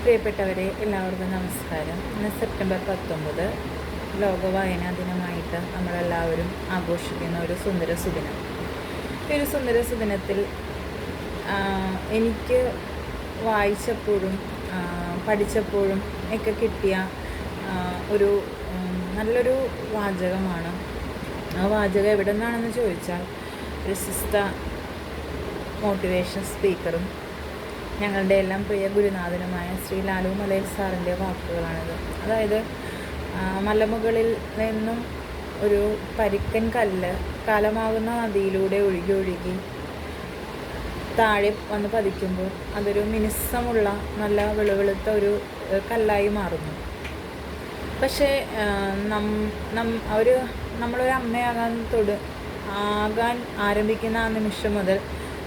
പ്രിയപ്പെട്ടവരെ, എല്ലാവർക്കും നമസ്കാരം. ഇന്ന് സെപ്റ്റംബർ 19 ലോക വായനാ ദിനമായിട്ട് നമ്മളെല്ലാവരും ആഘോഷിക്കുന്ന ഒരു സുന്ദര സുദിനം. ഈ ഒരു സുന്ദര സുദിനത്തിൽ എനിക്ക് വായിച്ചപ്പോഴും പഠിച്ചപ്പോഴും ഒക്കെ കിട്ടിയ ഒരു നല്ലൊരു വാചകമാണ്. ആ വാചകം എവിടെ നിന്നാണെന്ന് ചോദിച്ചാൽ പ്രശസ്ത മോട്ടിവേഷൻ സ്പീക്കറും ഞങ്ങളുടെ എല്ലാം പ്രിയ ഗുരുനാഥനുമായ ശ്രീ ലാലു മലയിൽ സാറിൻ്റെ വാക്കുകളാണിത്. അതായത് മലമുകളിൽ നിന്നും ഒരു പരിക്കൻ കല്ല് കാലമാകുന്ന നദിയിലൂടെ ഒഴുകി ഒഴുകി താഴെ വന്ന് പതിക്കുമ്പോൾ അതൊരു മിനുസമുള്ള നല്ല വെളുവെളുത്ത ഒരു കല്ലായി മാറുന്നു. പക്ഷേ നമ്മളൊരു അമ്മയാകാൻ ആരംഭിക്കുന്ന ആ നിമിഷം മുതൽ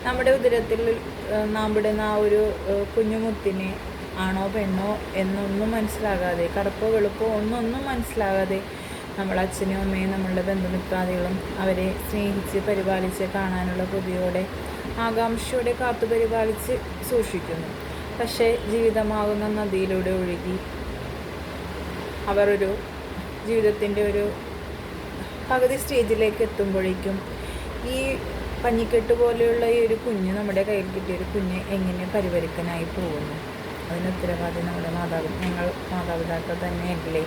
നമ്മുടെ ഉദരത്തിൽ നാമ്പിടുന്ന ആ ഒരു കുഞ്ഞുമുത്തിനെ ആണോ പെണ്ണോ എന്നൊന്നും മനസ്സിലാകാതെ, കറുപ്പോ വെളുപ്പോ ഒന്നും മനസ്സിലാകാതെ നമ്മൾ അച്ഛനും അമ്മയും നമ്മളുടെ ബന്ധുമിത്രാദികളും അവരെ സ്നേഹിച്ച് പരിപാലിച്ച് കാണാനുള്ള കൊതിയോടെ ആകാംക്ഷയോടെ കാത്തു പരിപാലിച്ച് സൂക്ഷിക്കുന്നു. പക്ഷേ ജീവിതമാകുന്ന നദിയിലൂടെ ഒഴുകി അവർ ജീവിതത്തിൻ്റെ ഒരു പകുതി സ്റ്റേജിലേക്ക് എത്തുമ്പോഴേക്കും ഈ പഞ്ഞിക്കെട്ട് പോലെയുള്ള ഈ ഒരു കുഞ്ഞ്, നമ്മുടെ കയ്യിൽ കിട്ടിയ ഒരു കുഞ്ഞ് എങ്ങനെ പരിപരിക്കനായി പോകുന്നു? അതിന് ഉത്തരവാദി ഞങ്ങൾ മാതാപിതാക്കൾ തന്നെയല്ലേ?